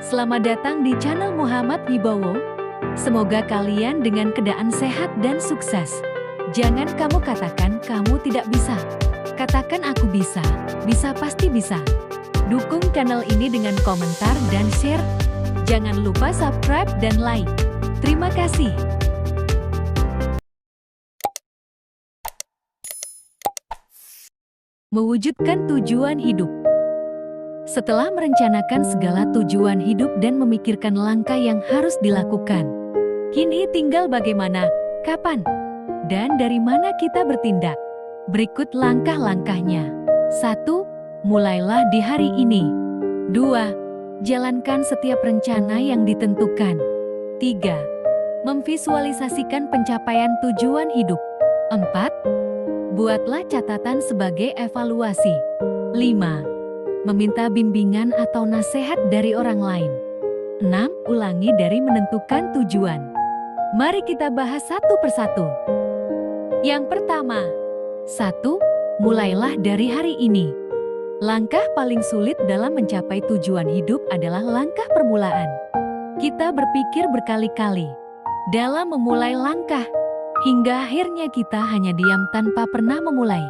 Selamat datang di channel Muhammad Wibowo. Semoga kalian dengan keadaan sehat dan sukses. Jangan kamu katakan kamu tidak bisa. Katakan aku bisa. Bisa pasti bisa. Dukung channel ini dengan komentar dan share. Jangan lupa subscribe dan like. Terima kasih. Mewujudkan tujuan hidup. Setelah merencanakan segala tujuan hidup dan memikirkan langkah yang harus dilakukan, kini tinggal bagaimana, kapan, dan dari mana kita bertindak. Berikut langkah-langkahnya. 1. Mulailah di hari ini. 2. Jalankan setiap rencana yang ditentukan. 3. Memvisualisasikan pencapaian tujuan hidup. 4. Buatlah catatan sebagai evaluasi. 5. Meminta bimbingan atau nasihat dari orang lain. 6. Ulangi dari menentukan tujuan. Mari kita bahas satu persatu. Yang pertama, 1. Mulailah dari hari ini. Langkah paling sulit dalam mencapai tujuan hidup adalah langkah permulaan. Kita berpikir berkali-kali dalam memulai langkah, hingga akhirnya kita hanya diam tanpa pernah memulai.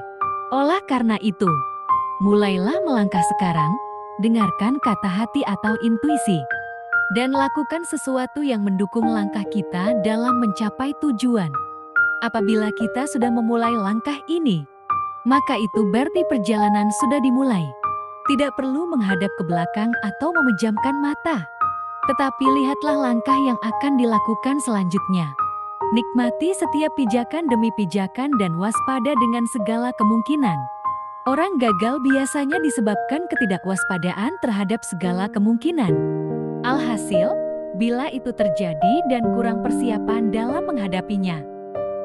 Oleh karena itu, mulailah melangkah sekarang, dengarkan kata hati atau intuisi, dan lakukan sesuatu yang mendukung langkah kita dalam mencapai tujuan. Apabila kita sudah memulai langkah ini, maka itu berarti perjalanan sudah dimulai. Tidak perlu menghadap ke belakang atau memejamkan mata, tetapi lihatlah langkah yang akan dilakukan selanjutnya. Nikmati setiap pijakan demi pijakan dan waspada dengan segala kemungkinan. Orang gagal biasanya disebabkan ketidakwaspadaan terhadap segala kemungkinan. Alhasil, bila itu terjadi dan kurang persiapan dalam menghadapinya,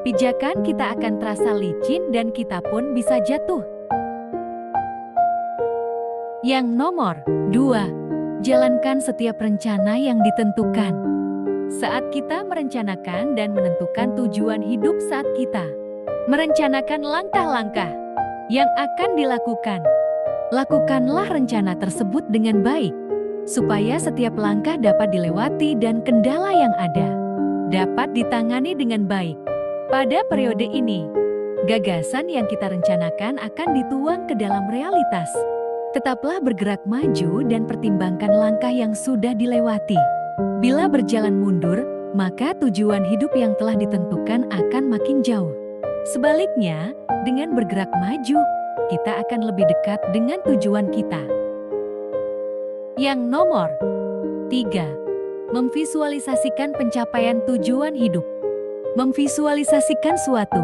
pijakan kita akan terasa licin dan kita pun bisa jatuh. Yang nomor 2, jalankan setiap rencana yang ditentukan. Saat kita merencanakan dan menentukan tujuan hidup, saat kita merencanakan langkah-langkah yang akan dilakukan, lakukanlah rencana tersebut dengan baik, supaya setiap langkah dapat dilewati dan kendala yang ada dapat ditangani dengan baik. Pada periode ini, gagasan yang kita rencanakan akan dituang ke dalam realitas. Tetaplah bergerak maju dan pertimbangkan langkah yang sudah dilewati. Bila berjalan mundur, maka tujuan hidup yang telah ditentukan akan makin jauh. Sebaliknya, dengan bergerak maju, kita akan lebih dekat dengan tujuan kita. Yang nomor 3, memvisualisasikan pencapaian tujuan hidup. Memvisualisasikan suatu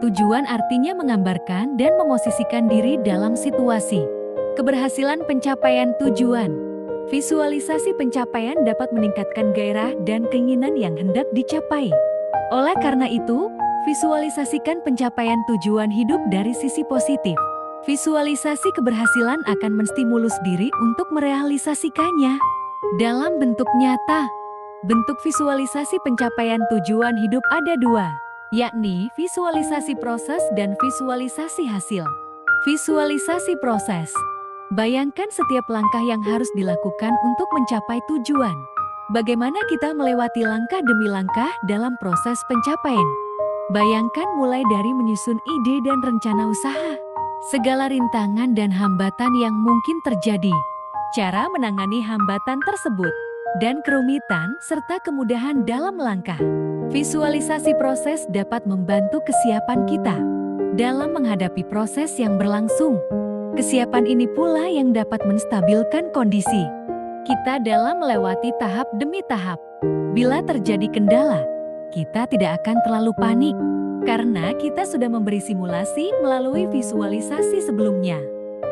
tujuan artinya menggambarkan dan memosisikan diri dalam situasi keberhasilan pencapaian tujuan. Visualisasi pencapaian dapat meningkatkan gairah dan keinginan yang hendak dicapai. Oleh karena itu, visualisasikan pencapaian tujuan hidup dari sisi positif. Visualisasi keberhasilan akan menstimulus diri untuk merealisasikannya dalam bentuk nyata. Bentuk visualisasi pencapaian tujuan hidup ada dua, yakni visualisasi proses dan visualisasi hasil. Visualisasi proses. Bayangkan setiap langkah yang harus dilakukan untuk mencapai tujuan. Bagaimana kita melewati langkah demi langkah dalam proses pencapaian. Bayangkan mulai dari menyusun ide dan rencana usaha, segala rintangan dan hambatan yang mungkin terjadi, cara menangani hambatan tersebut, dan kerumitan serta kemudahan dalam melangkah. Visualisasi proses dapat membantu kesiapan kita dalam menghadapi proses yang berlangsung. Kesiapan ini pula yang dapat menstabilkan kondisi kita dalam melewati tahap demi tahap. Bila terjadi kendala, kita tidak akan terlalu panik, karena kita sudah memberi simulasi melalui visualisasi sebelumnya.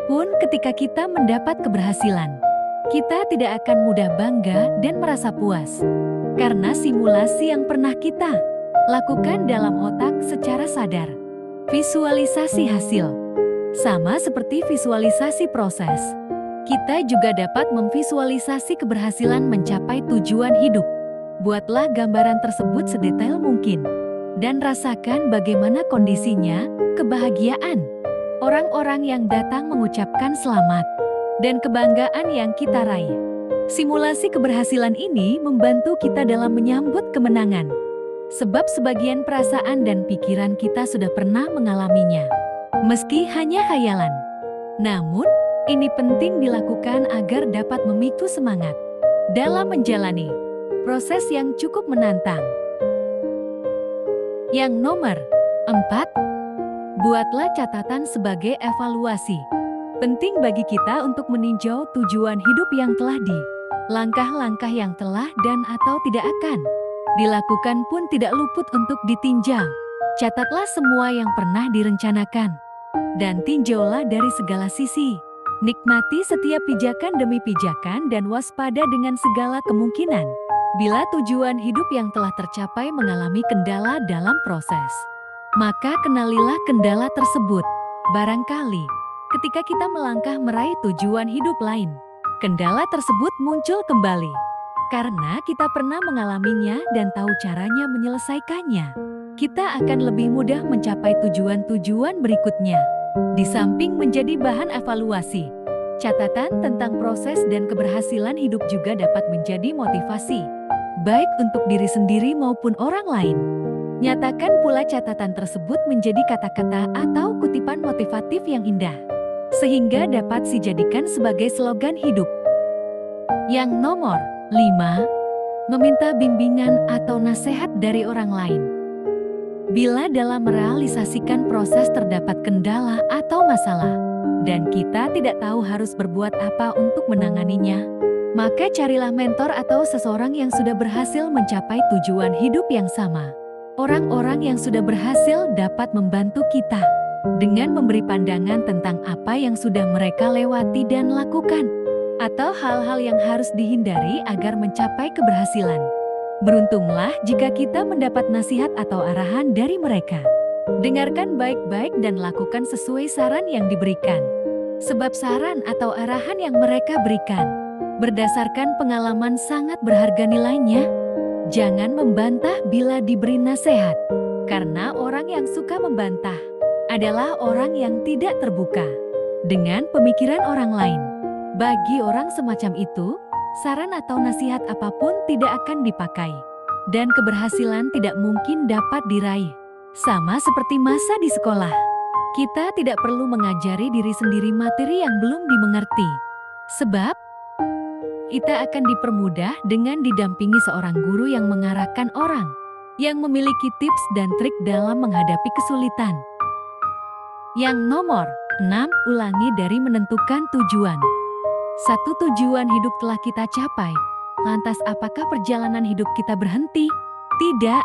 Pun ketika kita mendapat keberhasilan, kita tidak akan mudah bangga dan merasa puas, karena simulasi yang pernah kita lakukan dalam otak secara sadar. Visualisasi hasil sama seperti visualisasi proses. Kita juga dapat memvisualisasi keberhasilan mencapai tujuan hidup. Buatlah gambaran tersebut sedetail mungkin, dan rasakan bagaimana kondisinya, kebahagiaan orang-orang yang datang mengucapkan selamat, dan kebanggaan yang kita raih. Simulasi keberhasilan ini membantu kita dalam menyambut kemenangan. Sebab sebagian perasaan dan pikiran kita sudah pernah mengalaminya. Meski hanya khayalan. Namun, ini penting dilakukan agar dapat memicu semangat dalam menjalani proses yang cukup menantang. Yang nomor 4, buatlah catatan sebagai evaluasi. Penting bagi kita untuk meninjau tujuan hidup yang telah langkah-langkah yang telah dan atau tidak akan dilakukan pun tidak luput untuk ditinjau. Catatlah semua yang pernah direncanakan dan tinjaulah dari segala sisi. Nikmati setiap pijakan demi pijakan dan waspada dengan segala kemungkinan. Bila tujuan hidup yang telah tercapai mengalami kendala dalam proses, maka kenalilah kendala tersebut. Barangkali ketika kita melangkah meraih tujuan hidup lain, kendala tersebut muncul kembali karena kita pernah mengalaminya dan tahu caranya menyelesaikannya. Kita akan lebih mudah mencapai tujuan-tujuan berikutnya. Di samping menjadi bahan evaluasi, catatan tentang proses dan keberhasilan hidup juga dapat menjadi motivasi, baik untuk diri sendiri maupun orang lain. Nyatakan pula catatan tersebut menjadi kata-kata atau kutipan motivatif yang indah, sehingga dapat dijadikan sebagai slogan hidup. Yang nomor 5, meminta bimbingan atau nasihat dari orang lain. Bila dalam merealisasikan proses terdapat kendala atau masalah, dan kita tidak tahu harus berbuat apa untuk menanganinya, maka carilah mentor atau seseorang yang sudah berhasil mencapai tujuan hidup yang sama. Orang-orang yang sudah berhasil dapat membantu kita dengan memberi pandangan tentang apa yang sudah mereka lewati dan lakukan, atau hal-hal yang harus dihindari agar mencapai keberhasilan. Beruntunglah jika kita mendapat nasihat atau arahan dari mereka. Dengarkan baik-baik dan lakukan sesuai saran yang diberikan. Sebab saran atau arahan yang mereka berikan berdasarkan pengalaman sangat berharga nilainya. Jangan membantah bila diberi nasihat, karena orang yang suka membantah adalah orang yang tidak terbuka dengan pemikiran orang lain. Bagi orang semacam itu, saran atau nasihat apapun tidak akan dipakai, dan keberhasilan tidak mungkin dapat diraih. Sama seperti masa di sekolah, kita tidak perlu mengajari diri sendiri materi yang belum dimengerti, sebab kita akan dipermudah dengan didampingi seorang guru yang mengarahkan orang, yang memiliki tips dan trik dalam menghadapi kesulitan. Yang nomor 6, ulangi dari menentukan tujuan. Satu tujuan hidup telah kita capai, lantas apakah perjalanan hidup kita berhenti? Tidak.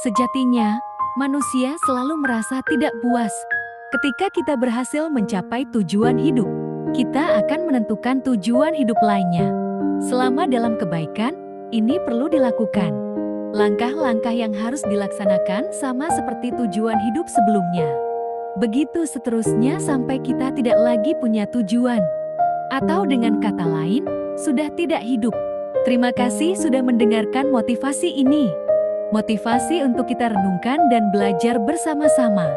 Sejatinya, manusia selalu merasa tidak puas. Ketika kita berhasil mencapai tujuan hidup, kita akan menentukan tujuan hidup lainnya. Selama dalam kebaikan, ini perlu dilakukan. Langkah-langkah yang harus dilaksanakan sama seperti tujuan hidup sebelumnya. Begitu seterusnya sampai kita tidak lagi punya tujuan. Atau dengan kata lain, sudah tidak hidup. Terima kasih sudah mendengarkan motivasi ini. Motivasi untuk kita renungkan dan belajar bersama-sama.